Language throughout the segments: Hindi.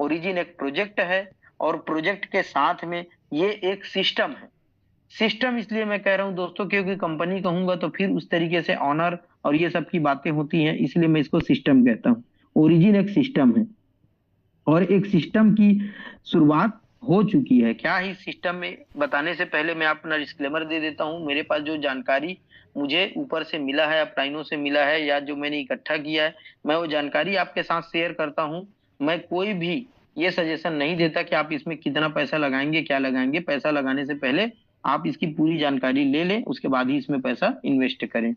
ओरिजिन एक प्रोजेक्ट है और प्रोजेक्ट के साथ में ये एक सिस्टम है। सिस्टम इसलिए मैं कह रहा हूँ दोस्तों क्योंकि कंपनी कहूंगा तो फिर उस तरीके से ऑनर और ये सब की बातें होती हैं, इसलिए मैं इसको सिस्टम कहता हूँ। ओरिजिन एक सिस्टम है और एक सिस्टम की शुरुआत हो चुकी है। क्या है इस सिस्टम में बताने से पहले मैं अपना डिस्क्लेमर दे देता हूँ। मेरे पास जो जानकारी मुझे ऊपर से मिला है, अपलाइनों से मिला है, या जो मैंने इकट्ठा किया है, मैं वो जानकारी आपके साथ शेयर करता हूँ। मैं कोई भी ये सजेशन नहीं देता कि आप इसमें कितना पैसा लगाएंगे, क्या लगाएंगे। पैसा लगाने से पहले आप इसकी पूरी जानकारी ले लें, उसके बाद ही इसमें पैसा इन्वेस्ट करें।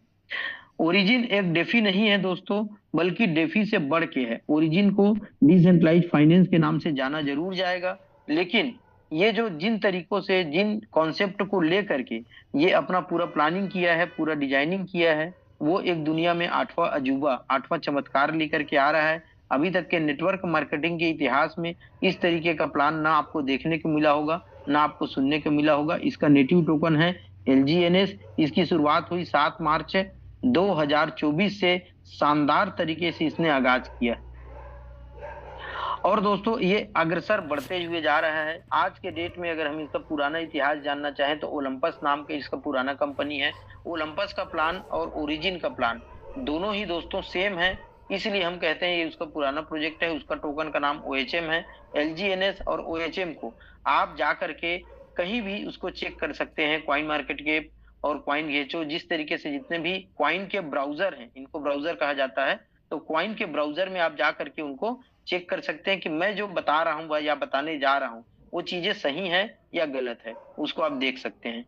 ओरिजिन एक डेफी नहीं है दोस्तों, बल्कि डेफी से बढ़ के है। ओरिजिन को डिसेंट्रलाइज्ड फाइनेंस के नाम से जाना जरूर जाएगा, लेकिन ये जो जिन तरीकों से, जिन कॉन्सेप्ट को लेकर के ये अपना पूरा प्लानिंग किया है, पूरा डिजाइनिंग किया है, वो एक दुनिया में आठवां अजूबा, आठवां चमत्कार लेकर के आ रहा है। अभी तक के नेटवर्क मार्केटिंग के इतिहास में इस तरीके का प्लान ना आपको देखने को मिला होगा, ना आपको सुनने को मिला होगा। इसका नेटिव टोकन है LGNS। इसकी शुरुआत हुई 7 मार्च 2024 से। शानदार तरीके से इसने आगाज किया और दोस्तों ये अग्रसर बढ़ते हुए जा रहा है। आज के डेट में अगर हम इसका पुराना इतिहास जानना चाहें तो ओलंपस नाम के इसका पुराना कंपनी है। ओलंपस का प्लान और ओरिजिन का प्लान दोनों ही दोस्तों सेम है, इसलिए हम कहते हैं ये उसका पुराना प्रोजेक्ट है। उसका टोकन का नाम OHM है। LGNS और OHM को आप जा करके कहीं भी उसको चेक कर सकते हैं, कॉइन मार्केट के और कॉइन गेचो, जिस तरीके से जितने भी कॉइन के ब्राउजर हैं, इनको ब्राउजर कहा जाता है, तो कॉइन के ब्राउजर में आप जा करके उनको चेक कर सकते हैं कि मैं जो बता रहा हूँ या बताने जा रहा हूँ वो चीजें सही है या गलत है, उसको आप देख सकते हैं।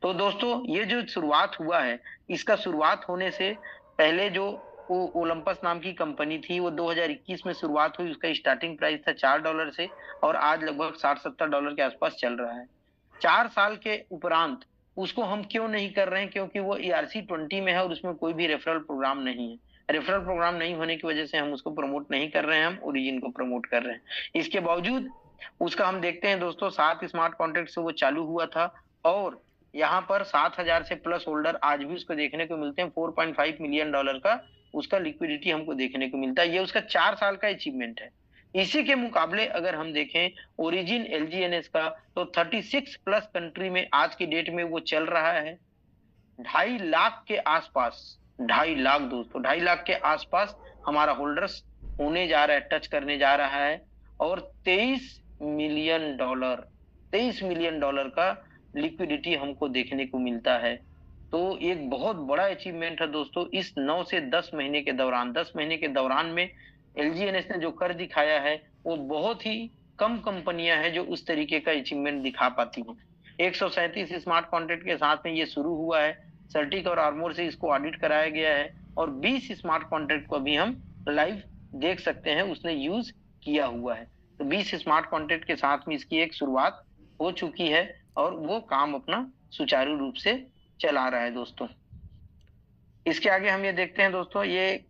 तो दोस्तों ये जो शुरुआत हुआ है, इसका शुरुआत होने से पहले जो ओलंपस नाम की कंपनी थी वो 2021 में शुरुआत हुई। उसका स्टार्टिंग प्राइस था $4 से और आज लगभग $60-70 के आसपास चल रहा है। 4 साल के उपरांत उसको हम क्यों नहीं कर रहे हैं? क्योंकि वो ERC-20 में है और उसमें कोई भी रेफरल प्रोग्राम नहीं है। रेफरल प्रोग्राम नहीं होने की वजह से हम उसको प्रमोट नहीं कर रहे हैं, हम ओरिजिन को प्रमोट कर रहे हैं। इसके बावजूद उसका हम देखते हैं दोस्तों 7 स्मार्ट कॉन्ट्रैक्ट से वो चालू हुआ था और यहाँ पर 7,000 से प्लस होल्डर आज भी उसको देखने को मिलते हैं। $4.5 मिलियन का उसका लिक्विडिटी हमको देखने को मिलता है। ये उसका 4 साल का अचीवमेंट है। इसी के मुकाबले अगर हम देखें ओरिजिन LGNS का, तो 36 प्लस कंट्री में आज की डेट में वो चल रहा है। 2.5 लाख के आसपास, 2.5 लाख दोस्तों, 2.5 लाख के आसपास हमारा होल्डर्स होने जा रहा है, टच करने जा रहा है। और $23 मिलियन का लिक्विडिटी हमको देखने को मिलता है। तो एक बहुत बड़ा अचीवमेंट है दोस्तों। इस 9 से 10 महीने के दौरान, 10 महीने के दौरान में LGNS ने जो कर दिखाया है वो बहुत ही कम कंपनियां हैं जो उस तरीके का अचीवमेंट दिखा पाती हैं। 137 स्मार्ट कॉन्ट्रैक्ट के साथ में ये शुरू हुआ है। सर्टिक और आर्मोर से इसको ऑडिट कराया गया है और 20 स्मार्ट कॉन्ट्रैक्ट को अभी हम लाइव देख सकते हैं, उसने यूज किया हुआ है। तो 20 स्मार्ट कॉन्ट्रैक्ट के साथ में इसकी एक शुरुआत हो चुकी है और वो काम अपना सुचारू रूप से चला रहा है दोस्तों। इसके आगे हम ये देखते हैं दोस्तों, ये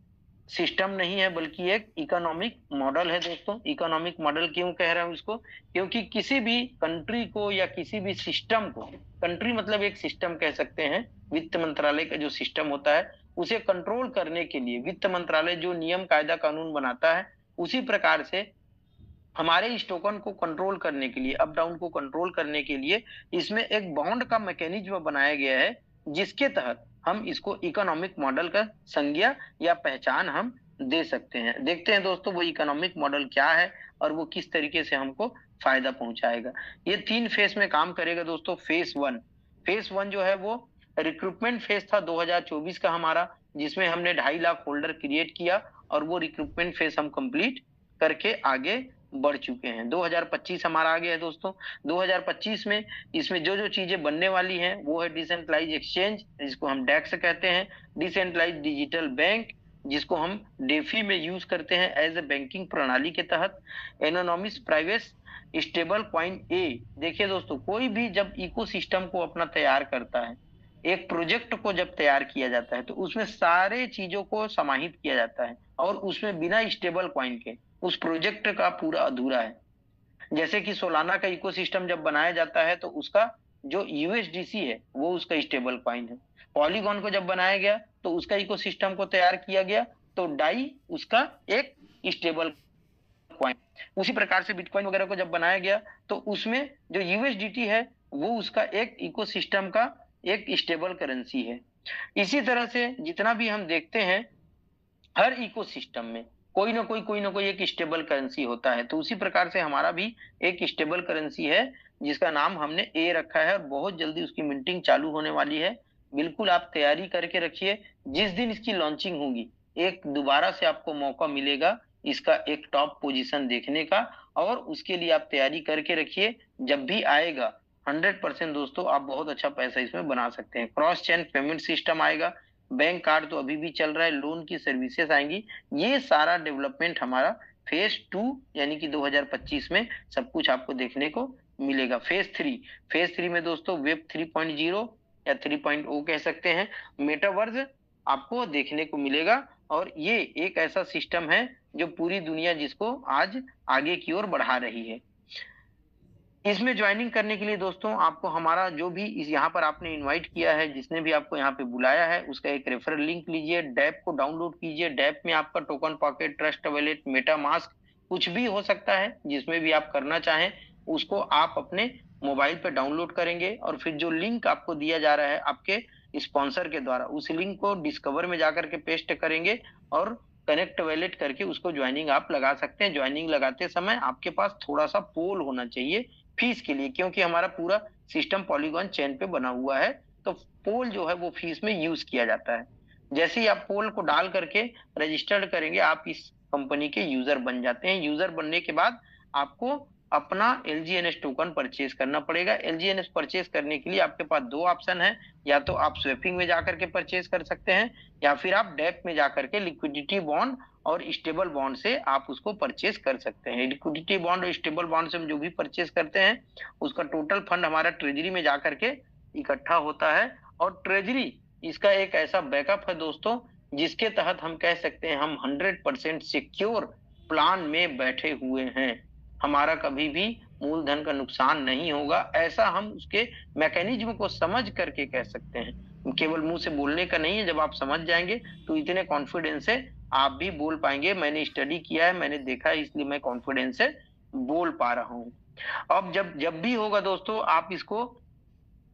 सिस्टम नहीं है बल्कि एक इकोनॉमिक मॉडल है दोस्तों। इकोनॉमिक मॉडल क्यों कह रहा हूं इसको? क्योंकि किसी भी कंट्री को या किसी भी सिस्टम को, कंट्री मतलब एक सिस्टम कह सकते हैं, वित्त मंत्रालय का जो सिस्टम होता है उसे कंट्रोल करने के लिए वित्त मंत्रालय जो नियम कायदा कानून बनाता है, उसी प्रकार से हमारे इस टोकन को कंट्रोल करने के लिए, अप डाउन को कंट्रोल करने के लिए इसमें एक बॉन्ड का मैकेनिज्म बनाया गया है, जिसके तहत हम इसको इकोनॉमिक मॉडल का संज्ञा या पहचान हम दे सकते हैं। देखते हैं दोस्तों वो इकोनॉमिक मॉडल क्या है और वो किस तरीके से हमको फायदा पहुंचाएगा। ये 3 फेस में काम करेगा दोस्तों। फेस वन जो है वो रिक्रूटमेंट फेस था 2024 का हमारा, जिसमें हमने 2.5 लाख होल्डर क्रिएट किया और वो रिक्रूटमेंट फेस हम कंप्लीट करके आगे बढ़ चुके हैं। 2025 हमारा आ गया है दोस्तों। 2025 में इसमें जो जो चीजें बनने वाली हैं वो है डिसेंट्रलाइज एक्सचेंज, जिसको हम डेक्स कहते हैं, डिसेंट्रलाइज डिजिटल बैंक, जिसको हम डेफी में यूज करते हैं एज ए बैंकिंग प्रणाली के तहत, एनोनॉमिस प्राइवेट स्टेबल कॉइन ए। देखिए दोस्तों, कोई भी जब इकोसिस्टम को अपना तैयार करता है, एक प्रोजेक्ट को जब तैयार किया जाता है, तो उसमें सारे चीजों को समाहित किया जाता है और उसमें बिना स्टेबल कॉइन के उस प्रोजेक्ट का पूरा अधूरा है। जैसे कि सोलाना का इकोसिस्टम जब बनाया जाता है तो उसका जो USDC है वो उसका स्टेबल कॉइन है। पॉलीगॉन को जब बनाया गया तो उसका इकोसिस्टम को तैयार किया गया, तो डाई उसका एक स्टेबल कॉइन। उसी प्रकार से बिटकॉइन वगैरह को जब बनाया गया तो उसमें जो यूएसडीटी है वो उसका एक इकोसिस्टम का एक स्टेबल करेंसी है। इसी तरह से जितना भी हम देखते हैं हर इकोसिस्टम में कोई ना कोई एक स्टेबल करेंसी होता है। तो उसी प्रकार से हमारा भी एक स्टेबल करेंसी है जिसका नाम हमने ए रखा है और बहुत जल्दी उसकी मिंटिंग चालू होने वाली है। बिल्कुल आप तैयारी करके रखिए, जिस दिन इसकी लॉन्चिंग होगी एक दोबारा से आपको मौका मिलेगा इसका एक टॉप पोजीशन देखने का, और उसके लिए आप तैयारी करके रखिए। जब भी आएगा 100% दोस्तों आप बहुत अच्छा पैसा इसमें बना सकते हैं। क्रॉस चेन पेमेंट सिस्टम आएगा, बैंक कार्ड तो अभी भी चल रहा है, लोन की सर्विसेज आएंगी। ये सारा डेवलपमेंट हमारा फेज 2 यानी कि 2025 में सब कुछ आपको देखने को मिलेगा। फेज 3 में दोस्तों वेब 3.0 या 3.0 कह सकते हैं, मेटावर्स आपको देखने को मिलेगा। और ये एक ऐसा सिस्टम है जो पूरी दुनिया जिसको आज आगे की ओर बढ़ा रही है। इसमें ज्वाइनिंग करने के लिए दोस्तों आपको हमारा जो भी इस यहाँ पर आपने इनवाइट किया है, जिसने भी आपको यहाँ पे बुलाया है, उसका एक रेफरल लिंक लीजिए, डैप को डाउनलोड कीजिए। डैप में आपका token pocket, trust wallet, Meta mask कुछ भी हो सकता है, जिसमें भी आप करना चाहें उसको आप अपने मोबाइल पे डाउनलोड करेंगे और फिर जो लिंक आपको दिया जा रहा है आपके स्पॉन्सर के द्वारा, उस लिंक को डिस्कवर में जाकर के पेस्ट करेंगे और कनेक्ट वैलेट करके उसको ज्वाइनिंग आप लगा सकते हैं। ज्वाइनिंग लगाते समय आपके पास थोड़ा सा पोल होना चाहिए फीस के लिए, क्योंकि हमारा पूरा सिस्टम पॉलीगॉन चेन पे बना हुआ है, तो पोल जो है वो फीस में यूज किया जाता है। जैसे ही आप पोल को डाल करके रजिस्टर्ड करेंगे आप इस कंपनी के यूजर बन जाते हैं। यूजर बनने के बाद आपको अपना LGNS टोकन परचेज करना पड़ेगा। LGNS परचेज करने के लिए आपके पास दो ऑप्शन है, या तो आप स्वेपिंग में जाकर के परचेज कर सकते हैं या फिर आप डेप में जाकर के लिक्विडिटी बॉन्ड और स्टेबल बॉन्ड से आप उसको परचेज कर सकते हैं। लिक्विडिटी बॉन्ड और स्टेबल बॉन्ड से हम जो भी परचेज करते हैं उसका टोटल फंड हमारा ट्रेजरी में जाकर के इकट्ठा होता है, और ट्रेजरी इसका एक ऐसा बैकअप है दोस्तों जिसके तहत हम कह सकते हैं हम 100% सिक्योर प्लान में बैठे हुए हैं। हमारा कभी भी मूलधन का नुकसान नहीं होगा, ऐसा हम उसके मैकेनिज्म को समझ करके कह सकते हैं। केवल मुंह से बोलने का नहीं है, जब आप समझ जाएंगे तो इतने कॉन्फिडेंस से आप भी बोल पाएंगे। मैंने स्टडी किया है, मैंने देखा है, इसलिए मैं कॉन्फिडेंस से बोल पा रहा हूँ। अब जब जब भी होगा दोस्तों आप इसको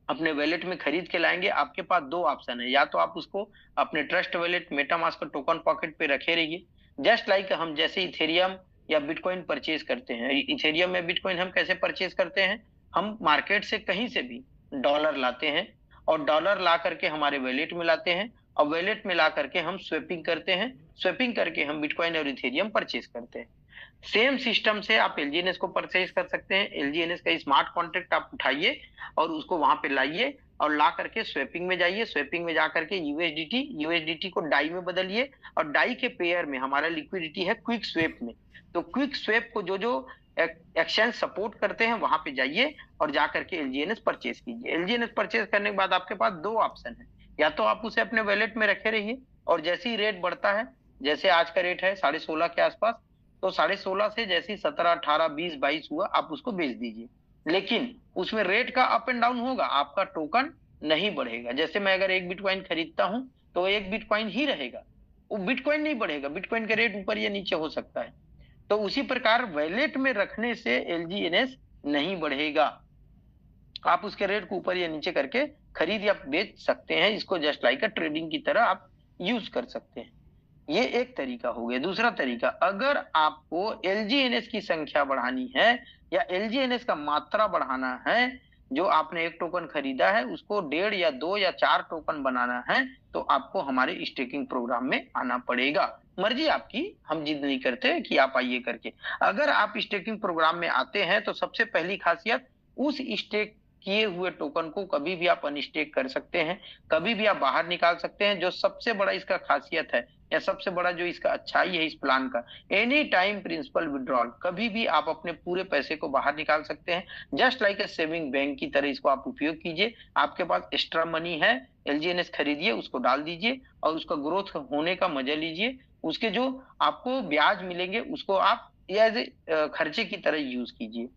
अपने वैलेट में खरीद के लाएंगे, आपके पास दो ऑप्शन है, या तो आप उसको अपने trust wallet MetaMask token pocket पे रखे रहिए, जस्ट लाइक हम जैसे इथेरियम या बिटकॉइन परचेज करते हैं। इथेरियम या बिटकॉइन हम कैसे परचेज करते हैं, हम मार्केट से कहीं से भी डॉलर लाते हैं और डॉलर ला करके हमारे वैलेट में लाते हैं, और वैलेट में ला करके हम स्वेपिंग करते हैं, स्वेपिंग करके हम बिटकॉइन और इथेरियम परचेज करते हैं। सेम सिस्टम से आप LGNS को परचेज कर सकते हैं। LGNS का स्मार्ट कॉन्ट्रैक्ट आप उठाइए और उसको वहां पे लाइए और ला करके स्वेपिंग में जाइए, स्वेपिंग में जाकर के यूएसडीटी को डाई में बदलिए, और डाई के पेयर में हमारा लिक्विडिटी है क्विक स्वेप में। तो क्विक स्वेप को जो जो एक्सचेंज सपोर्ट करते हैं वहां पे जाइए और जाकर के LGNS परचेज कीजिए। LGNS परचेज करने के बाद आपके पास दो ऑप्शन है, या तो आप उसे अपने वैलेट में रखे रहिए और जैसे ही रेट बढ़ता है, जैसे आज का रेट है 16.5 के आसपास, तो 16.5 से जैसे ही 17, 18, 20, 22 हुआ आप उसको बेच दीजिए। लेकिन उसमें रेट का अप एंड डाउन होगा, आपका टोकन नहीं बढ़ेगा। जैसे मैं अगर एक बिटकॉइन खरीदता हूं तो एक बिटकॉइन ही रहेगा, वो बिटकॉइन नहीं बढ़ेगा, बिटकॉइन का रेट ऊपर या नीचे हो सकता है। तो उसी प्रकार वैलेट में रखने से LGNS नहीं बढ़ेगा, आप उसके रेट को ऊपर या नीचे करके खरीद या बेच सकते हैं। इसको जस्ट लाइक ट्रेडिंग की तरह आप यूज कर सकते हैं। ये एक तरीका हो गया। दूसरा तरीका, अगर आपको LGNS की संख्या बढ़ानी है या LGNS का मात्रा बढ़ाना है, जो आपने एक टोकन खरीदा है उसको 1.5 या 2 या 4 टोकन बनाना है, तो आपको हमारे स्टेकिंग प्रोग्राम में आना पड़ेगा। मर्जी आपकी, हम जिद नहीं करते कि आप आइए करके। अगर आप स्टेकिंग प्रोग्राम में आते हैं तो सबसे पहली खासियत, उस स्टेक किए हुए टोकन को कभी भी आप अनस्टेक कर सकते हैं, कभी भी आप बाहर निकाल सकते हैं। जो सबसे बड़ा इसका खासियत है या सबसे बड़ा जो इसका अच्छाई है इस प्लान का, एनी टाइम प्रिंसिपल विड्रॉल, कभी भी आप अपने पूरे पैसे को बाहर निकाल सकते हैं। Just like a saving bank की तरह इसको आप उपयोग कीजिए। आपके पास एक्स्ट्रा मनी है, LGNS खरीदिए, उसको डाल दीजिए और उसका ग्रोथ होने का मजा लीजिए। उसके जो आपको ब्याज मिलेंगे उसको आप एज ए खर्चे की तरह यूज कीजिए,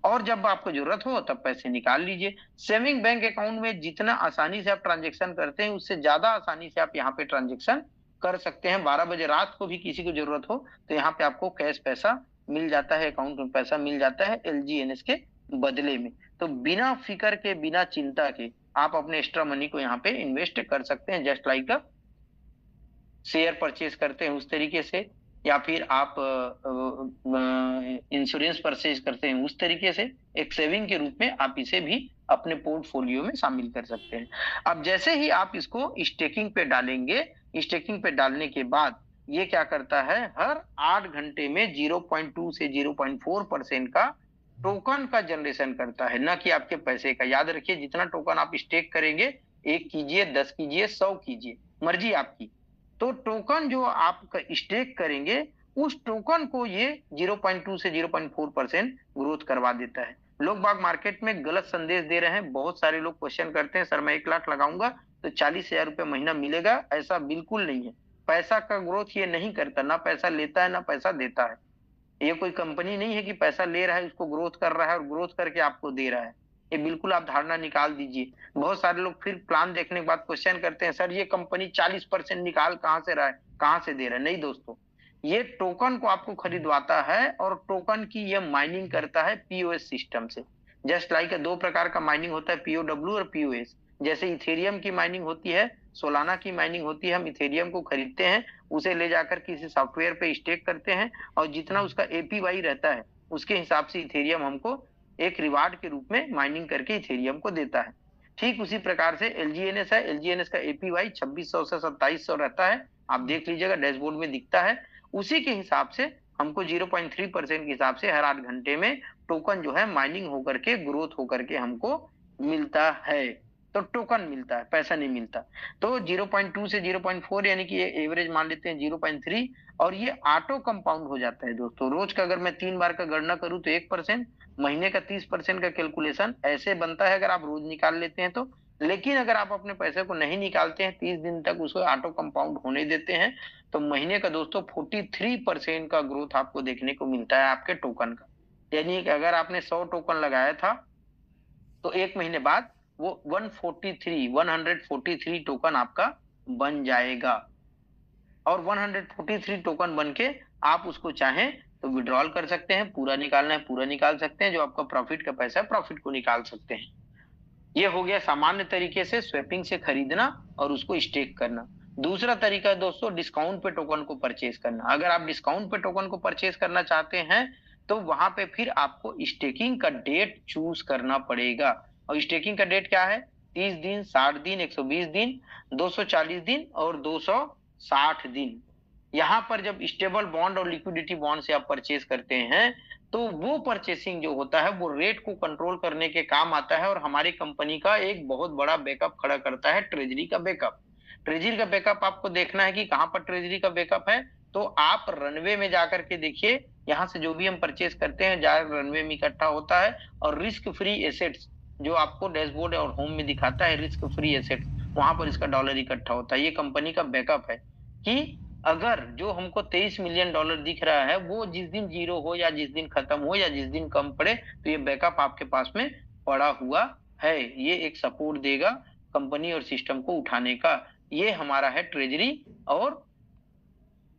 और जब आपको जरूरत हो तब पैसे निकाल लीजिए। सेविंग बैंक अकाउंट में जितना आसानी से आप ट्रांजेक्शन करते हैं उससे ज्यादा आसानी से आप यहाँ पे ट्रांजेक्शन कर सकते हैं। 12 बजे रात को भी किसी को जरूरत हो तो यहाँ पे आपको कैश पैसा मिल जाता है, अकाउंट में पैसा मिल जाता है एलजीएनएस के बदले में। तो बिना फिक्र के, बिना चिंता के आप अपने एक्स्ट्रा मनी को यहाँ पे इन्वेस्ट कर सकते हैं, जस्ट लाइक शेयर परचेज करते हैं उस तरीके से, या फिर आप इंश्योरेंस परचेज करते हैं उस तरीके से, एक सेविंग के रूप में आप इसे भी अपने पोर्टफोलियो में शामिल कर सकते हैं। अब जैसे ही आप इसको स्टेकिंग पे डालेंगे, स्टेकिंग पे डालने के बाद ये क्या करता है, हर 8 घंटे में 0.2 से 0.4% का टोकन का जनरेशन करता है, ना कि आपके पैसे का। याद रखिए, जितना टोकन आप स्टेक करेंगे, 1 कीजिए, 10 कीजिए, 100 कीजिए, मर्जी आपकी। तो टोकन जो आप स्टेक करेंगे, उस टोकन को ये 0.2 से 0.4% ग्रोथ करवा देता है। लोग बाग मार्केट में गलत संदेश दे रहे हैं। बहुत सारे लोग क्वेश्चन करते हैं, सर मैं 1 लाख लगाऊंगा तो 40,000 रुपए महीना मिलेगा। ऐसा बिल्कुल नहीं है। पैसा का ग्रोथ ये नहीं करता, ना पैसा लेता है ना पैसा देता है। ये कोई कंपनी नहीं है कि पैसा ले रहा है, उसको ग्रोथ कर रहा है और ग्रोथ करके आपको दे रहा है। ये बिल्कुल आप धारणा निकाल दीजिए। बहुत सारे लोग फिर प्लान देखने के बाद क्वेश्चन करते हैं, सर ये कंपनी 40% निकाल कहाँ से रहा है, कहाँ से दे रहा है। नहीं दोस्तों, ये टोकन को आपको खरीदवाता है और टोकन की ये माइनिंग करता है पीओएस सिस्टम से। जस्ट लाइक 2 प्रकार का माइनिंग होता है, पीओडब्ल्यू और पीओएस। जैसे इथेरियम की माइनिंग होती है, सोलाना की माइनिंग होती है। हम इथेरियम को खरीदते हैं, उसे ले जाकर किसी सॉफ्टवेयर पे स्टेक करते हैं और जितना उसका एपीवाई रहता है उसके हिसाब से इथेरियम हमको एक रिवार्ड के रूप में माइनिंग करके इथेरियम को देता है। ठीक उसी प्रकार से एलजीएनएस है। एलजीएनएस का एपीवाई 2600 से 2700 रहता है। आप देख लीजिएगा, डैशबोर्ड में दिखता है। उसी के हिसाब से हमको 0.3% के हिसाब से हर 8 घंटे में टोकन जो है माइनिंग होकर के, ग्रोथ होकर के हमको मिलता है। तो टोकन मिलता है, पैसा नहीं मिलता। तो 0.2 से 0.4 यानी कि एवरेज मान लेते हैं 0.3, और ये ऑटो कंपाउंड हो जाता है दोस्तों। रोज का अगर मैं 3 बार का गणना करूं तो 1%, महीने का 30% का कैलकुलेशन ऐसे बनता है अगर आप रोज निकाल लेते हैं तो। लेकिन अगर आप अपने पैसे को नहीं निकालते हैं, 30 दिन तक उसको ऑटो कंपाउंड होने देते हैं, तो महीने का दोस्तों 43% का ग्रोथ आपको देखने को मिलता है आपके टोकन का। यानी कि अगर आपने 100 टोकन लगाया था तो 1 महीने बाद वो 143 टोकन आपका बन जाएगा। और 143 टोकन बन के आप उसको चाहें तो विड्रॉल कर सकते हैं, पूरा निकालना है पूरा निकाल सकते हैं, जो आपका प्रॉफिट का पैसा है प्रॉफिट को निकाल सकते हैं। ये हो गया सामान्य तरीके से स्वैपिंग से खरीदना और उसको स्टेक करना। दूसरा तरीका है दोस्तों, डिस्काउंट पे टोकन को परचेज करना। अगर आप डिस्काउंट पे टोकन को परचेज करना चाहते हैं तो वहां पे फिर आपको स्टेकिंग का डेट चूज करना पड़ेगा। और स्टेकिंग का डेट क्या है? 30 दिन, 60 दिन, 120 दिन, 240 दिन और 260 दिन। यहाँ पर जब स्टेबल बॉन्ड और लिक्विडिटी बॉन्ड से आप परचेज करते हैं तो वो परचेसिंग जो होता है वो रेट को कंट्रोल करने के काम आता है, और हमारी कंपनी का एक बहुत बड़ा बैकअप खड़ा करता है ट्रेजरी का बैकअप। ट्रेजरी का बैकअप आपको देखना है कि कहां पर ट्रेजरी का बैकअप है, तो आप रनवे में जाकर के देखिए। यहाँ से जो भी हम परचेज करते हैं जाकर रनवे में इकट्ठा होता है, और रिस्क फ्री एसेट्स जो आपको डैशबोर्ड और होम में दिखाता है, रिस्क फ्री एसेट्स, वहां पर इसका डॉलर इकट्ठा होता है। ये कंपनी का बैकअप है कि अगर जो हमको 23 मिलियन डॉलर दिख रहा है वो जिस दिन जीरो हो या जिस दिन खत्म हो या जिस दिन कम पड़े, तो ये बैकअप आपके पास में पड़ा हुआ है। ये एक सपोर्ट देगा कंपनी और सिस्टम को उठाने का। ये हमारा है ट्रेजरी और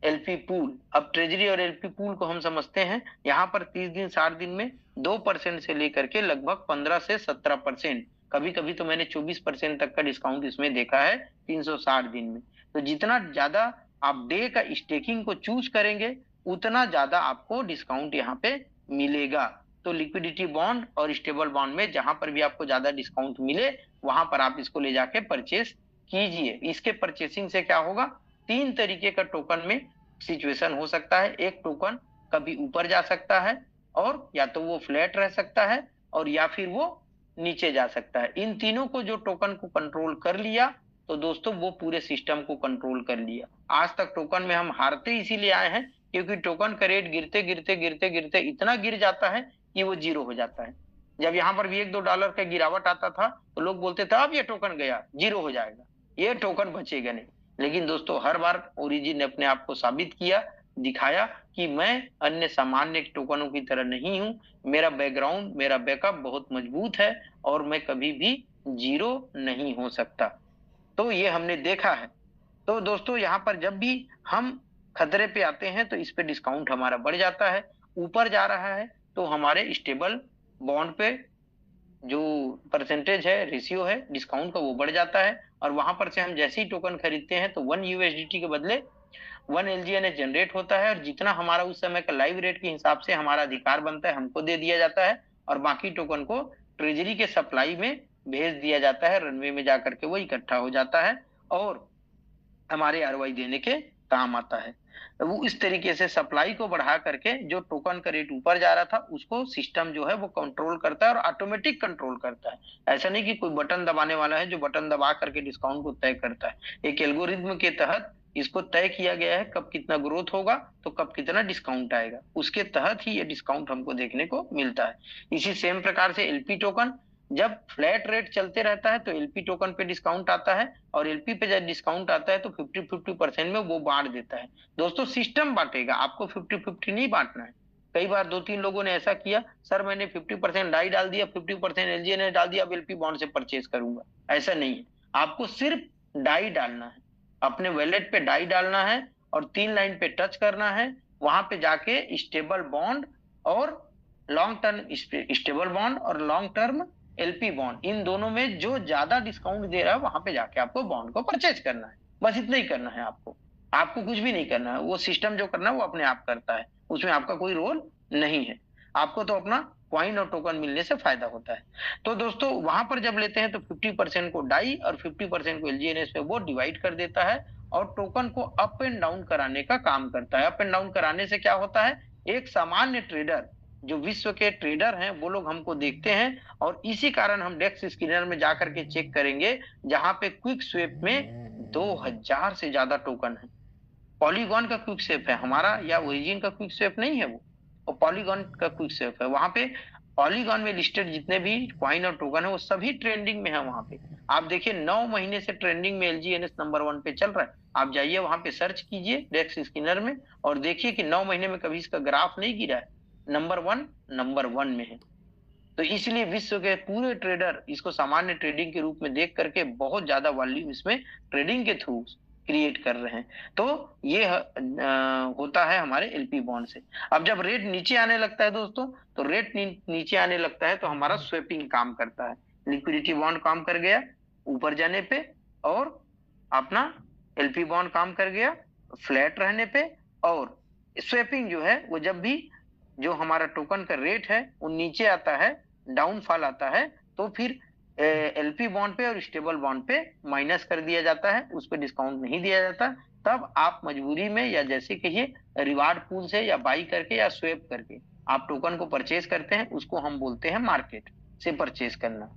एलपी पूल। अब ट्रेजरी और एलपी पूल को हम समझते हैं। यहाँ पर 30 दिन 60 दिन में 2% से लेकर के लगभग 15 से 17%, कभी कभी तो मैंने 24% तक का डिस्काउंट इसमें देखा है 360 दिन में। तो जितना ज्यादा आप डे का स्टेकिंग को चूज करेंगे उतना ज्यादा आपको डिस्काउंट यहाँ पे मिलेगा। तो लिक्विडिटी बॉन्ड और स्टेबल बॉन्ड में जहां पर भी आपको ज्यादा डिस्काउंट मिले वहां पर आप इसको ले जाके परचेस कीजिए। इसके परचेसिंग से क्या होगा, 3 तरीके का टोकन में सिचुएशन हो सकता है। एक टोकन कभी ऊपर जा सकता है, और या तो वो फ्लैट रह सकता है, और या फिर वो नीचे जा सकता है। इन तीनों को जो टोकन को कंट्रोल कर लिया तो दोस्तों वो पूरे सिस्टम को कंट्रोल कर लिया। आज तक टोकन में हम हारते इसीलिए आए हैं क्योंकि टोकन का रेट गिरते गिरते गिरते गिरते इतना गिर जाता है कि वो जीरो हो जाता है। जब यहाँ पर भी 1-2 डॉलर का गिरावट आता था तो लोग बोलते थे अब ये टोकन गया, जीरो हो जाएगा, ये टोकन बचेगा नहीं। लेकिन दोस्तों हर बार ओरिजिन ने अपने आप को साबित किया, दिखाया कि मैं अन्य सामान्य टोकनों की तरह नहीं हूं। मेरा बैकग्राउंड, मेरा बैकअप बहुत मजबूत है और मैं कभी भी जीरो नहीं हो सकता। तो ये हमने देखा है। तो दोस्तों यहाँ पर जब भी हम खतरे पे आते हैं तो इस पे डिस्काउंट हमारा बढ़ जाता है। ऊपर जा रहा है तो हमारे स्टेबल बॉन्ड पे जो परसेंटेज है, रेशियो है डिस्काउंट का, वो बढ़ जाता है और वहां पर से हम जैसे ही टोकन खरीदते हैं तो 1 यूएसडीटी के बदले 1 एलजीएनएस जनरेट होता है और जितना हमारा उस समय का लाइव रेट के हिसाब से हमारा अधिकार बनता है हमको दे दिया जाता है और बाकी टोकन को ट्रेजरी के सप्लाई में भेज दिया जाता है, रनवे में जाकर के वो इकट्ठा हो जाता है और हमारे आरओआई देने के काम आता है। वो इस तरीके से सप्लाई को बढ़ा करके जो टोकन का रेट ऊपर जा रहा था उसको सिस्टम जो है वो कंट्रोल करता है और ऑटोमेटिक कंट्रोल करता है। ऐसा नहीं कि कोई बटन दबाने वाला है जो बटन दबा करके डिस्काउंट को तय करता है। एक एल्गोरिथम के तहत इसको तय किया गया है कब कितना ग्रोथ होगा तो कब कितना डिस्काउंट आएगा, उसके तहत ही ये डिस्काउंट हमको देखने को मिलता है। इसी सेम प्रकार से एलपी टोकन, जब फ्लैट रेट चलते रहता है तो एलपी टोकन पे डिस्काउंट आता है और एलपी पे जब डिस्काउंट आता है तो 50-50% में वो बांट देता है। दोस्तों सिस्टम बांटेगा, आपको 50-50 नहीं बांटना है। कई बार 2-3 लोगों ने ऐसा किया, सर मैंने 50% डाई डाल दिया, 50% एलजीएनएस डाल दिया, अब एलपी बॉन्ड से परचेज करूंगा। ऐसा नहीं है, आपको सिर्फ डाई डालना है, अपने वॉलेट पे डाई डालना है और 3 लाइन पे टच करना है, वहां पे जाके स्टेबल बॉन्ड और लॉन्ग टर्म स्टेबल बॉन्ड और लॉन्ग टर्म एलपी बॉन्ड, इन दोनों में जो ज्यादा डिस्काउंट दे रहा है वहां पे जाके आपको बॉन्ड को परचेज करना है। बस इतना ही करना है आपको, आपको कुछ भी नहीं करना है। वो सिस्टम जो करना है वो अपने आप करता है, उसमें आपका कोई रोल नहीं है। आपको तो अपना कॉइन और टोकन मिलने से फायदा होता है। तो दोस्तों वहां पर जब लेते हैं तो 50% को डाई और 50% को एलजीएनएस पे वो डिवाइड कर देता है और टोकन को अप एंड डाउन कराने का काम करता है। अप एंड डाउन कराने से क्या होता है, एक सामान्य ट्रेडर, जो विश्व के ट्रेडर हैं वो लोग हमको देखते हैं और इसी कारण हम डेक्स स्कैनर में जाकर के चेक करेंगे जहां पे क्विक स्वेप में 2000 से ज्यादा टोकन है। पॉलीगॉन का क्विक स्वेप है हमारा, या ओरिजिन का क्विक स्वेप नहीं है वो पॉलीगॉन का क्विक स्वेप है। वहां पे पॉलीगॉन में लिस्टेड जितने भी कॉइन और टोकन है वो सभी ट्रेंडिंग में है। वहां पे आप देखिए 9 महीने से ट्रेंडिंग में एलजीएनएस नंबर 1 पे चल रहा है। आप जाइए वहां पे सर्च कीजिए डेक्स स्कैनर में और देखिए कि 9 महीने में कभी इसका ग्राफ नहीं गिरा है, नंबर वन में है। तो इसलिए विश्व के पूरे ट्रेडर इसको सामान्य ट्रेडिंग के रूप में देख करके बहुत ज्यादा वॉल्यूम इसमें ट्रेडिंग के थ्रू क्रिएट कर रहे हैं। तो ये होता है हमारे एलपी बॉन्ड से। अब जब रेट नीचे आने लगता है दोस्तों, तो रेट नीचे आने लगता है तो हमारा स्वेपिंग काम करता है। लिक्विडिटी बॉन्ड काम कर गया ऊपर जाने पे और अपना एलपी बॉन्ड काम कर गया फ्लैट रहने पे, और स्वेपिंग जो है वो जब भी जो हमारा टोकन का रेट है वो नीचे आता है, डाउनफॉल आता है, तो फिर एलपी बॉन्ड पे और स्टेबल बॉन्ड पे माइनस कर दिया जाता है, उस पर डिस्काउंट नहीं दिया जाता। तब आप मजबूरी में या जैसे कहिए रिवार्ड पूल से या बाई करके या स्वेप करके आप टोकन को परचेज करते हैं, उसको हम बोलते हैं मार्केट से परचेज करना।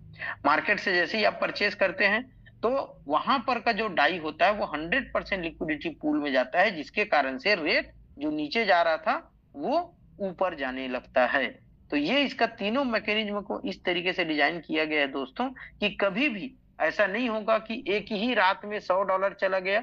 मार्केट से जैसे ही आप परचेज करते हैं तो वहां पर का जो डाई होता है वो 100% लिक्विडिटी पूल में जाता है, जिसके कारण से रेट जो नीचे जा रहा था वो ऊपर जाने लगता है। तो ये इसका तीनों मैकेनिज्म को इस तरीके से डिजाइन किया गया है दोस्तों कि कभी भी ऐसा नहीं होगा कि एक ही रात में $100 चला गया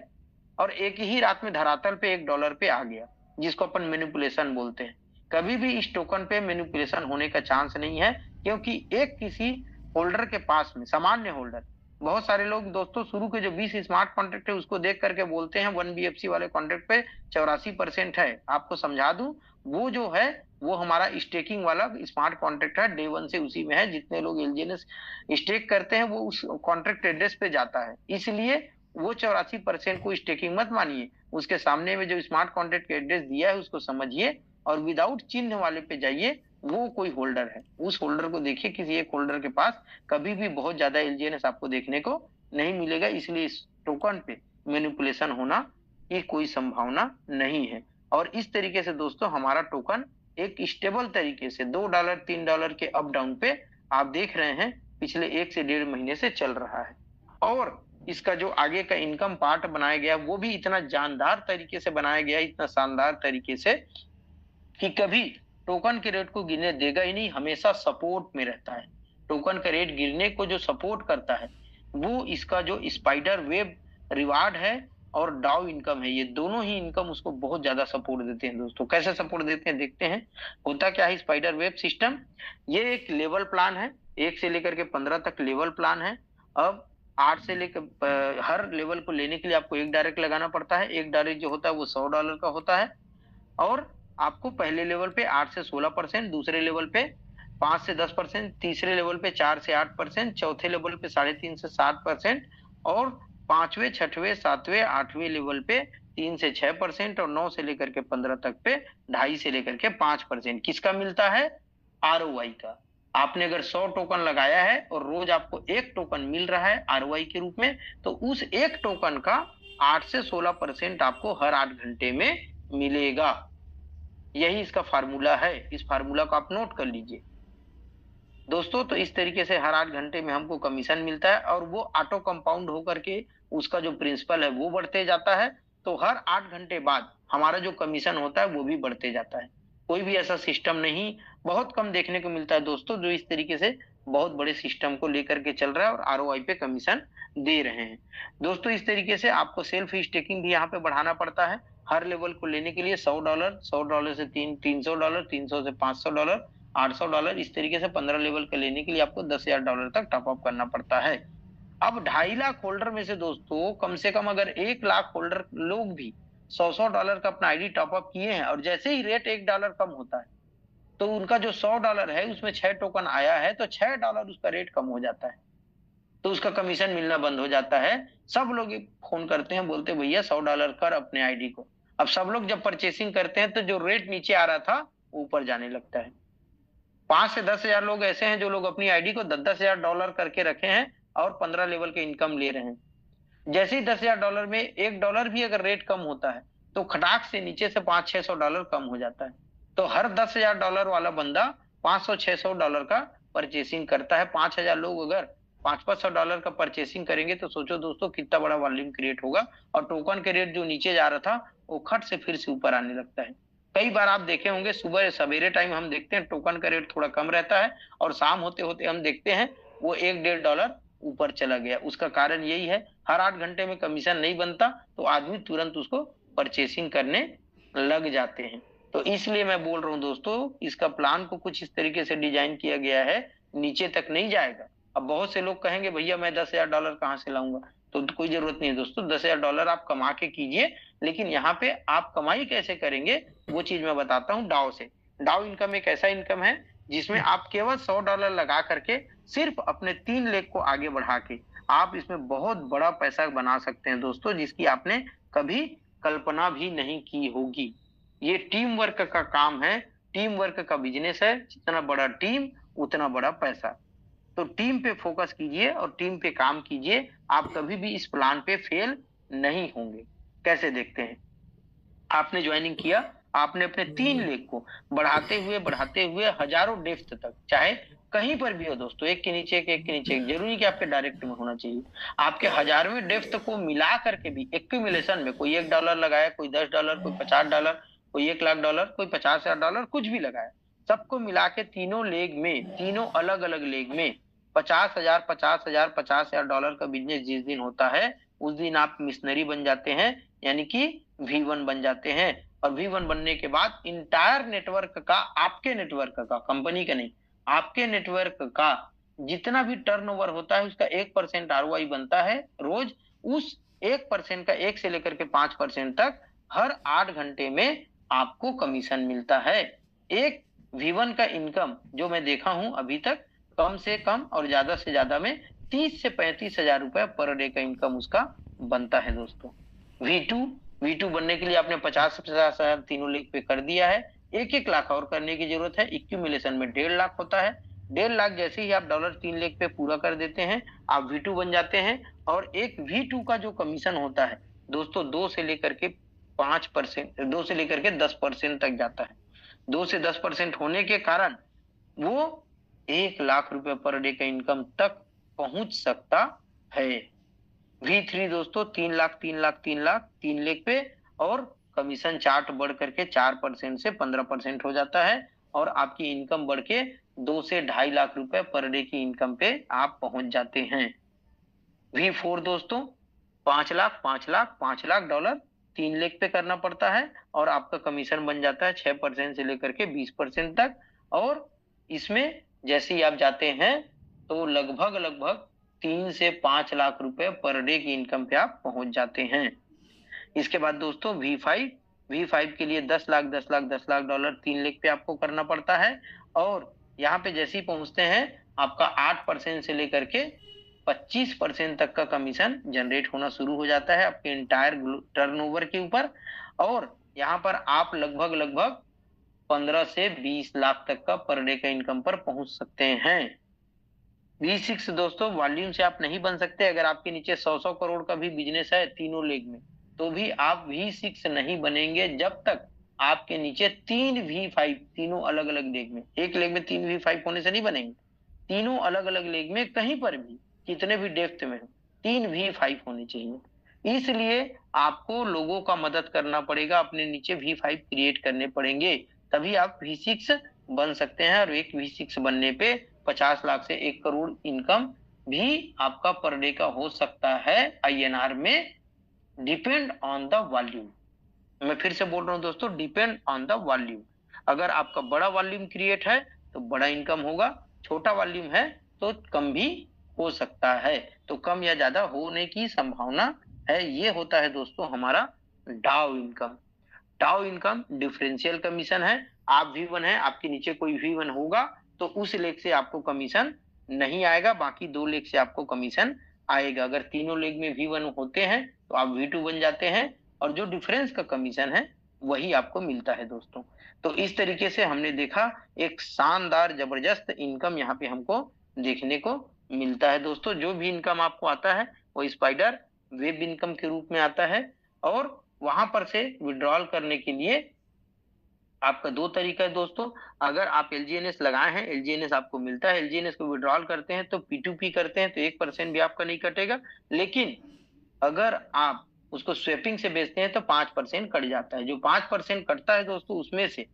और एक ही रात में धरातल पे $1 पे आ गया, जिसको अपन मैनिपुलेशन बोलते हैं। कभी भी इस टोकन पे मैनिपुलेशन होने का चांस नहीं है, क्योंकि एक किसी होल्डर के पास में, सामान्य होल्डर, बहुत सारे लोग दोस्तों शुरू के जो 20 स्मार्ट कॉन्ट्रैक्ट है उसको देख करके बोलते हैं 1 बीएफसी वाले कॉन्ट्रैक्ट पे 84% है। आपको समझा दूं, वो जो है वो हमारा स्टेकिंग वाला स्मार्ट कॉन्ट्रैक्ट है, डे 1 से उसी में है। जितने लोग एलजीएनएस स्टेक करते हैं वो उस कॉन्ट्रैक्ट एड्रेस पे जाता है, इसलिए वो 84% को स्टेकिंग मत मानिए। उसके सामने में जो स्मार्ट कॉन्ट्रैक्ट का एड्रेस दिया है उसको समझिए और विदाउट चिन्ह वाले पे जाइए, वो कोई होल्डर है, उस होल्डर को देखिए। किसी एक होल्डर के पास कभी भी बहुत ज्यादा एलजीएनएस आपको देखने को नहीं मिलेगा, इसलिए इस टोकन पे मैनिपुलेशन होना की कोई संभावना नहीं है। और इस तरीके से दोस्तों हमारा टोकन एक स्टेबल तरीके से $2 $3 के अप डाउन पे आप देख रहे हैं पिछले 1 से 1.5 महीने से चल रहा है। और इसका जो आगे का इनकम पार्ट बनाया गया वो भी इतना जानदार तरीके से बनाया गया, इतना शानदार तरीके से कि कभी टोकन के रेट को गिरने देगा ही नहीं, हमेशा सपोर्ट में रहता है। टोकन का रेट गिरने को जो सपोर्ट करता है वो इसका जो स्पाइडर वेब रिवार्ड है और डाउ इनकम है, ये दोनों ही इनकम उसको बहुत ज्यादा सपोर्ट देते हैं। दोस्तों कैसे सपोर्ट देते हैं देखते हैं। होता क्या है स्पाइडर वेब सिस्टम, ये एक लेवल प्लान है, 1 से लेकर के 15 तक लेवल प्लान है। अब 8 से लेकर हर लेवल को लेने के लिए आपको 1 डायरेक्ट लगाना पड़ता है। 1 डायरेक्ट जो होता है वो $100 का होता है और आपको पहले लेवल पे 8 से 16%, दूसरे लेवल पे 5 से 10%, तीसरे लेवल पे 4 से 8%, चौथे लेवल पे 3.5 से 7% और 5वें, 6वें, 7वें, 8वें लेवल पे 3 से 6% और 9 से लेकर के 15 तक पे 2.5 से लेकर के 5%। किसका मिलता है? आरओआई का। आपने अगर 100 टोकन लगाया है और रोज आपको 1 टोकन मिल रहा है आरओआई के रूप में, तो उस 1 टोकन का 8 से 16% आपको हर 8 घंटे में मिलेगा। यही इसका फार्मूला है। इस फार्मूला को आप नोट कर लीजिए दोस्तों। तो इस तरीके से हर 8 घंटे में हमको कमीशन मिलता है और वो ऑटो कंपाउंड होकर के उसका जो प्रिंसिपल है वो बढ़ते जाता है। तो हर 8 घंटे बाद हमारा जो कमीशन होता है वो भी बढ़ते जाता है। कोई भी ऐसा सिस्टम नहीं, बहुत कम देखने को मिलता है दोस्तों जो इस तरीके से बहुत बड़े सिस्टम को लेकर के चल रहा है और आरओआई पे कमीशन दे रहे हैं। दोस्तों इस तरीके से आपको सेल्फ स्टेकिंग भी यहाँ पे बढ़ाना पड़ता है। हर लेवल को लेने के लिए $100, $100 से $300, 300 से $500, $800, इस तरीके से 15 लेवल के लेने के लिए आपको $10,000 तक टॉप अप करना पड़ता है। अब 2.5 लाख होल्डर में से दोस्तों कम से कम अगर 1 लाख होल्डर लोग भी $100 का अपना आईडी टॉप अप किए हैं और जैसे ही रेट $1 कम होता है तो उनका जो $100 है उसमें 6 टोकन आया है तो $6 उसका रेट कम हो जाता है, तो उसका कमीशन मिलना बंद हो जाता है। सब लोग फोन करते हैं, बोलते भैया $100 कर अपने आईडी को। अब सब लोग जब परचेसिंग करते हैं तो जो रेट नीचे आ रहा था ऊपर जाने लगता है। 5 से 10,000 लोग ऐसे हैं जो लोग अपनी आईडी को $10,000 करके रखे हैं और 15 लेवल के इनकम ले रहे हैं। जैसे ही $10,000 में $1 भी अगर रेट कम होता है तो खटाक से नीचे से $500-600 कम हो जाता है। तो हर $10,000 वाला बंदा $500-600 का परचेसिंग करता है। 5,000 लोग अगर $500-500 का परचेसिंग करेंगे तो सोचो दोस्तों कितना बड़ा वॉल्यूम क्रिएट होगा और टोकन के रेट जो नीचे जा रहा था वो खट से फिर से ऊपर आने लगता है। कई बार आप देखे होंगे सुबह सवेरे टाइम हम देखते हैं टोकन का रेट थोड़ा कम रहता है और शाम होते होते हम देखते हैं वो $1-1.5 ऊपर चला गया। उसका कारण यही है, हर 8 घंटे में कमीशन नहीं बनता तो आदमी तुरंत उसको परचेसिंग करने लग जाते हैं। तो इसलिए मैं बोल रहा हूँ दोस्तों इसका प्लान को कुछ इस तरीके से डिजाइन किया गया है, नीचे तक नहीं जाएगा। अब बहुत से लोग कहेंगे भैया मैं $10,000 कहाँ से लाऊंगा, तो कोई जरूरत नहीं है दोस्तों। $10,000 आप कमा के कीजिए, लेकिन यहाँ पे आप कमाई कैसे करेंगे वो चीज मैं बताता हूँ डाउ से। डाउ इनकम एक ऐसा इनकम है जिसमें आप केवल $100 लगा करके सिर्फ अपने 3 लेग को आगे बढ़ा के आप इसमें बहुत बड़ा पैसा बना सकते हैं दोस्तों, जिसकी आपने कभी कल्पना भी नहीं की होगी। ये टीम वर्क का काम है, टीम वर्क का बिजनेस है। जितना बड़ा टीम उतना बड़ा पैसा। तो टीम पे फोकस कीजिए और टीम पे काम कीजिए, आप कभी भी इस प्लान पे फेल नहीं होंगे। कैसे देखते हैं? आपने ज्वाइनिंग किया, आपने अपने 3 लेग को बढ़ाते हुए हजारों डेप्थ तक, चाहे कहीं पर भी हो दोस्तों, एक के नीचे एक के नीचे एक, जरूरी कि आपके डायरेक्ट में होना चाहिए। आपके हजारवें डेप्थ को मिला करके भी एक्यूमुलेशन में कोई $1 लगाया, कोई $10, कोई $50, कोई $1,00,000, कोई $50,000, कुछ भी लगाया, सबको मिला के तीनों लेग में, तीनों अलग अलग लेग में 50,000 $50,000 $50,000 का बिजनेस जिस दिन होता है उस दिन आप मिशनरी बन जाते हैं, यानी कि V1 बन जाते हैं। और V1 बनने के बाद इंटायर नेटवर्क का, आपके नेटवर्क का, कंपनी का नहीं, आपके नेटवर्क का जितना भी टर्नओवर होता है उसका 1% आरओआई बनता है रोज। उस 1% का 1 से लेकर के 5% तक हर 8 घंटे में आपको कमीशन मिलता है। एक V1 का इनकम जो मैं देखा हूं अभी तक, कम से कम और ज्यादा से ज्यादा में 30 से 35,000 रुपए पर डे का इनकम उसका बनता है दोस्तों। V2 बनने के लिए आपने 50 से 50,000 तीनों लेग पे कर दिया है। 1-1 लाख और करने की जरूरत है। इक्यूमुलेशन में 1.5 लाख होता है। 1.5 लाख जैसे ही आप $3 लेग पे पूरा कर देते हैं आप V2 बन जाते हैं। और एक V2 का जो कमीशन होता है दोस्तों 2 से लेकर के 5%, 2 से लेकर के 10% तक जाता है। 2 से 10% होने के कारण वो 1 लाख रुपए पर डे का इनकम तक पहुंच सकता है। V3 दोस्तों 3 लाख 3 लाख 3 लाख 3 लेग पे, और कमीशन चार्ट बढ़ करके 4% से 15% हो जाता है और आपकी इनकम बढ़ के 2 से 2.5 लाख रुपए पर डे की इनकम पे आप पहुंच जाते हैं। V4 दोस्तों 5 लाख 5 लाख $5 लाख 3 लेग पे करना पड़ता है और आपका कमीशन बन जाता है 6% से लेकर के 20% तक। और इसमें जैसे ही आप जाते हैं तो लगभग 3 से 5 लाख रुपए पर डे की इनकम पे आप पहुंच जाते हैं। इसके बाद दोस्तों V5 V5 के लिए 10 लाख 10 लाख 10 लाख डॉलर 3 लाख पे आपको करना पड़ता है। और यहाँ पे जैसे ही पहुंचते हैं आपका 8% से लेकर के 25% तक का कमीशन जनरेट होना शुरू हो जाता है आपके इंटायर टर्नओवर के ऊपर। और यहाँ पर आप लगभग लगभग 15 से 20 लाख तक का पर डे का इनकम पर पहुंच सकते हैं। V6 दोस्तों वॉल्यूम से आप नहीं बन सकते। अगर आपके नीचे 100 करोड़ का भी बिजनेस है तीनों लेग में, तो भी आप V6 नहीं बनेंगे जब तक आपके नीचे 3 V5 तीनों अलग अलग लेग में, एक लेग में 3 V5 होने से नहीं बनेंगे। तीनों अलग अलग लेग में कहीं पर भी कितने भी डेप्थ में हो 3 V5 होने चाहिए। इसलिए आपको लोगों का मदद करना पड़ेगा, अपने नीचे V5 क्रिएट करने पड़ेंगे, तभी आप V6 बन सकते हैं। और एक V6 बनने पे 50 लाख से 1 करोड़ इनकम भी आपका पर डे का हो सकता है INR में, डिपेंड ऑन द वॉल्यूम। मैं फिर से बोल रहा हूं दोस्तों, डिपेंड ऑन द वॉल्यूम। अगर आपका बड़ा वॉल्यूम क्रिएट है तो बड़ा इनकम होगा, छोटा वॉल्यूम है तो कम भी हो सकता है। तो कम या ज्यादा होने की संभावना है। ये होता है दोस्तों हमारा डाउ इनकम। डाउ इनकम डिफरेंशियल कमीशन है। आप V1 है, आपके नीचे कोई V1 होगा तो उस लेग से आपको कमीशन नहीं आएगा, बाकी 2 लेग से आपको कमीशन आएगा। अगर तीनों लेग में V1 होते हैं तो आप V2 बन जाते हैं, और जो डिफरेंस का कमीशन है वही आपको मिलता है दोस्तों। तो इस तरीके से हमने देखा एक शानदार जबरदस्त इनकम यहाँ पे हमको देखने को मिलता है दोस्तों। जो भी इनकम आपको आता है वो स्पाइडर वेब इनकम के रूप में आता है। और वहां पर से विड्रॉल करने के लिए आपका 2 तरीका है दोस्तों। अगर आप LGNS लगाए हैं, LGNS आपको मिलता है, LGNS को विड्रॉल करते हैं तो P2P करते हैं तो 1% भी आपका नहीं कटेगा। लेकिन अगर आप उसको स्वैपिंग से बेचते हैं तो 5% कट जाता है। जो 5% कटता है दोस्तों उसमें से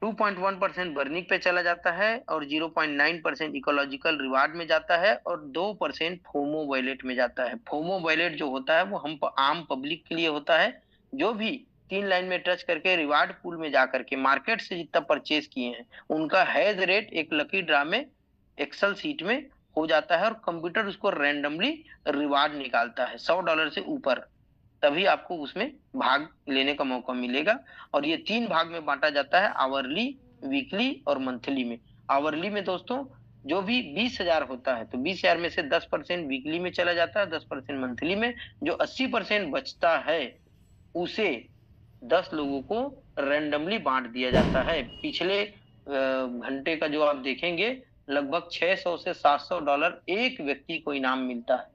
2.1% बर्निंग पे चला जाता है, और 0.9% इकोलॉजिकल रिवार्ड में जाता है, और 2% फोमो वॉलेट में जाता है। फोमो वॉलेट जो होता है वो हम आम पब्लिक के लिए होता है, जो भी 3 लाइन में टच करके रिवार्ड पूल में जाकर के मार्केट से जितना परचेज किए हैं उनका हैज रेट एक लकी ड्रा में एक्सेल सीट में हो जाता है, और कंप्यूटर उसको रैंडमली रिवार्ड निकालता है $100 से ऊपर, तभी आपको उसमें भाग लेने का मौका मिलेगा। और ये 3 भाग में बांटा जाता है, आवरली, वीकली और मंथली में। आवरली में दोस्तों जो भी 20,000 होता है तो 20,000 में से 10% वीकली में चला जाता है, 10% मंथली में। जो 80% बचता है उसे 10 लोगों को रैंडमली बांट दिया जाता है। पिछले घंटे का जो आप देखेंगे लगभग 600 से $700 एक व्यक्ति को इनाम मिलता है।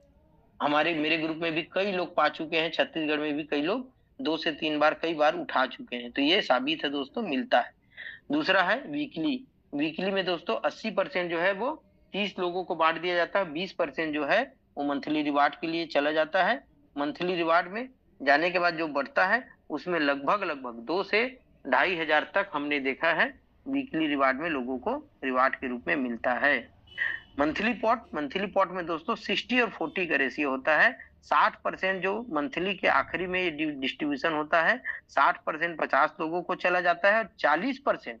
हमारे मेरे ग्रुप में भी कई लोग पा चुके हैं, छत्तीसगढ़ में भी कई लोग 2 से 3 बार कई बार उठा चुके हैं। तो ये साबित है दोस्तों मिलता है। दूसरा है वीकली। वीकली में दोस्तों 80% जो है वो 30 लोगों को बांट दिया जाता है, 20% जो है वो मंथली रिवार्ड के लिए चला जाता है। मंथली रिवार्ड में जाने के बाद जो बढ़ता है उसमें लगभग लगभग 2 से 2,500 तक हमने देखा है वीकली रिवार्ड में लोगों को रिवार्ड के रूप में मिलता है। मंथली पॉट में दोस्तों 60 और 40 का रेशियो होता है। 60% जो मंथली के आखिरी में डिस्ट्रीब्यूशन होता है, 60% 50 लोगों को चला जाता है, 40%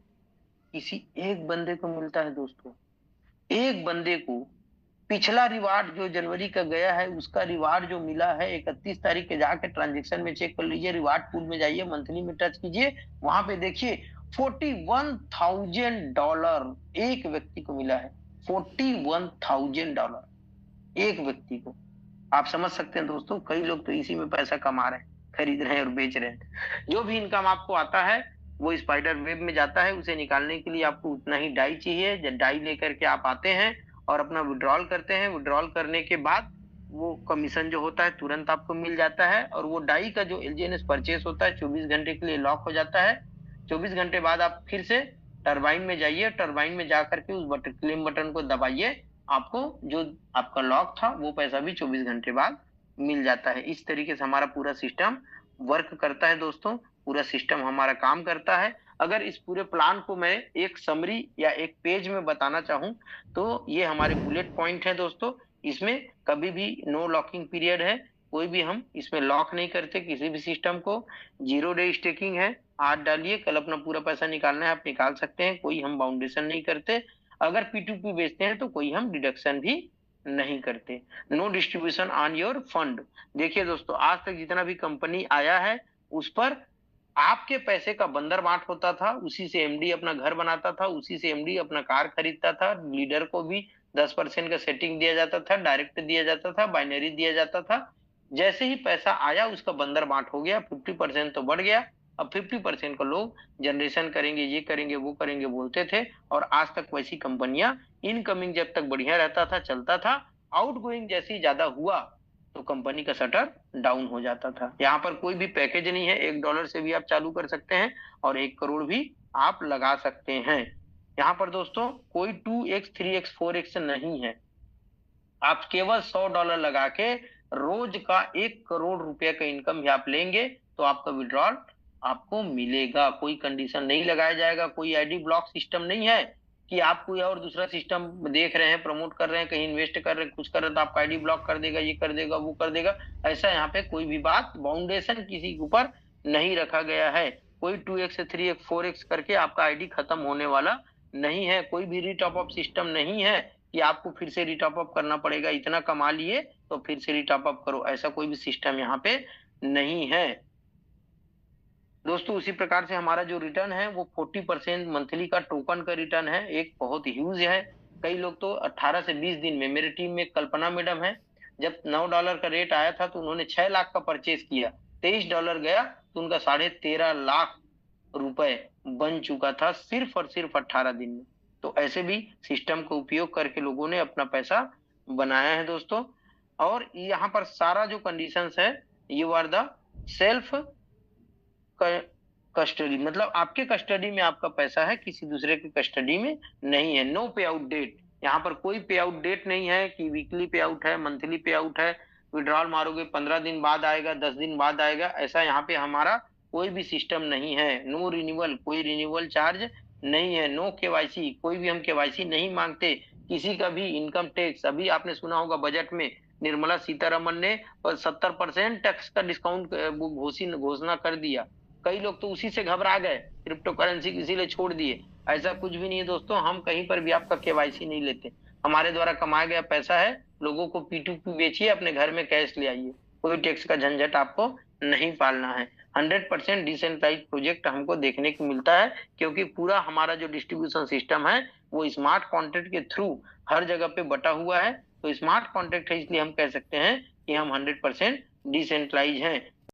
किसी एक बंदे को मिलता है दोस्तों। एक बंदे को पिछला रिवार्ड जो जनवरी का गया है उसका रिवार्ड जो मिला है 31 तारीख के जाके ट्रांजेक्शन में चेक कर लीजिए, रिवार्ड पूल में जाइए, मंथली में टच कीजिए, वहां पे देखिए $41,000 एक व्यक्ति को मिला है। $41,000 एक व्यक्ति को। आप समझ सकते हैं दोस्तों, कई लोग तो इसी में पैसा कमा रहे हैं, खरीद रहे हैं और बेच रहे हैं। जो भी इनकम आपको आता है वो स्पाइडर वेब में जाता है। उसे निकालने के लिए आपको उतना ही डाई चाहिए। जब डाई लेकर के आप आते हैं और अपना विड्रॉल करते हैं, विड्रॉल करने के बाद वो कमीशन जो होता है तुरंत आपको मिल जाता है, और वो डाई का जो LGNS परचेस होता है 24 घंटे के लिए लॉक हो जाता है। 24 घंटे बाद आप फिर से टरबाइन में जाइए, टरबाइन में जाकर के उस क्लेम बटन को दबाइए, आपको जो आपका लॉक था वो पैसा भी 24 घंटे बाद मिल जाता है। इस तरीके से हमारा पूरा सिस्टम वर्क करता है दोस्तों, पूरा सिस्टम हमारा काम करता है। अगर इस पूरे प्लान को मैं एक समरी या एक पेज में बताना चाहूं तो ये हमारे बुलेट पॉइंट है दोस्तों। इसमें कभी भी नो लॉकिंग पीरियड है, कोई भी हम इसमें लॉक नहीं करते किसी भी सिस्टम को। 0 डे स्टेकिंग है, आज डालिए कल अपना पूरा पैसा निकालना है आप निकाल सकते हैं, कोई हम बाउंडेशन नहीं करते। अगर P2P बेचते हैं तो कोई हम डिडक्शन भी नहीं करते। No distribution on your fund. देखिए दोस्तों आज तक जितना भी कंपनी आया है उस पर आपके पैसे का बंदर बांट होता था, उसी से एमडी अपना घर बनाता था, उसी से एमडी अपना कार खरीदता था, लीडर को भी 10% का सेटिंग दिया जाता था, डायरेक्ट दिया जाता था, बाइनरी दिया जाता था। जैसे ही पैसा आया उसका बंदर बांट हो गया, 50% तो बढ़ गया। अब 50% को लोग जनरेशन करेंगे, ये करेंगे, वो करेंगे बोलते थे, और आज तक वैसी कंपनियां, इनकमिंग जब तक बढ़िया रहता था, चलता था, आउटगोइंग जैसे ही ज्यादा हुआ तो कंपनी का शटर डाउन हो जाता था। यहाँ पर कोई भी पैकेज नहीं है, $1 से भी आप चालू कर सकते हैं और 1 करोड़ भी आप लगा सकते हैं। यहाँ पर दोस्तों कोई 2x 3x 4x नहीं है। आप केवल $100 लगा के रोज का 1 करोड़ रुपए का इनकम भी आप लेंगे तो आपका विड्रॉल आपको मिलेगा। कोई कंडीशन नहीं लगाया जाएगा, कोई आईडी ब्लॉक सिस्टम नहीं है कि आप कोई और दूसरा सिस्टम देख रहे हैं, प्रमोट कर रहे हैं, कहीं इन्वेस्ट कर रहे हैं, कुछ कर रहे हैं तो आपका आईडी ब्लॉक कर देगा, ये कर देगा, वो कर देगा। ऐसा यहाँ पे कोई भी बात, बाउंडेशन किसी के ऊपर नहीं रखा गया है। कोई 2x 3x 4x करके आपका आईडी खत्म होने वाला नहीं है। कोई भी रीटॉप अप सिस्टम नहीं है कि आपको फिर से रीटॉप अप करना पड़ेगा, इतना कमा लिए तो फिर से रीटॉप अप करो, ऐसा कोई भी सिस्टम यहाँ पे नहीं है। दोस्तों उसी प्रकार से हमारा जो रिटर्न है वो 40% मंथली का टोकन का रिटर्न है, एक बहुत ह्यूज है। कई लोग तो 18 से 20 दिन में, मेरे टीम में कल्पना मैडम है, जब $9 का रेट आया था तो उन्होंने 6 लाख का परचेज किया, $23 गया तो उनका 13.5 लाख रुपए बन चुका था सिर्फ और सिर्फ 18 दिन में। तो ऐसे भी सिस्टम का उपयोग करके लोगों ने अपना पैसा बनाया है दोस्तों। और यहाँ पर सारा जो कंडीशंस है, you are the self custody, मतलब आपके कस्टडी में आपका पैसा है, किसी दूसरे के कस्टडी में नहीं है। नो पे आउट डेट, यहाँ पर कोई पे आउट डेट नहीं है कि वीकली पे आउट है, मंथली पे आउट है, विड्रॉल मारोगे 15 दिन बाद आएगा, 10 दिन बाद आएगा, ऐसा यहाँ पे हमारा कोई भी सिस्टम नहीं है। नो रिन्यूअल, कोई रिन्यूअल चार्ज नहीं है। नो केवाईसी, कोई भी हम केवाईसी नहीं मांगते। किसी का भी इनकम टैक्स, अभी आपने सुना होगा बजट में निर्मला सीतारमन ने 70% टैक्स का डिस्काउंट घोषणा कर दिया। कई लोग तो उसी से घबरा गए, क्रिप्टो करेंसी इसीलिए छोड़ दिए। ऐसा कुछ भी नहीं है दोस्तों, हम कहीं पर भी आपका केवाईसी नहीं लेते। हमारे द्वारा कमाया गया पैसा है, लोगों को P2P बेचिए, अपने घर में कैश ले आइए, कोई टैक्स का झंझट आपको नहीं पालना है। 100% डिसेंट्रलाइज प्रोजेक्ट हमको देखने को मिलता है, क्योंकि पूरा हमारा जो डिस्ट्रीब्यूशन सिस्टम है वो स्मार्ट कॉन्ट्रैक्ट के थ्रू हर जगह पे बटा हुआ है। तो स्मार्ट कॉन्ट्रैक्ट है, इसलिए हम कह सकते हैं कि हम 100% डिसेंट्रलाइज हैं।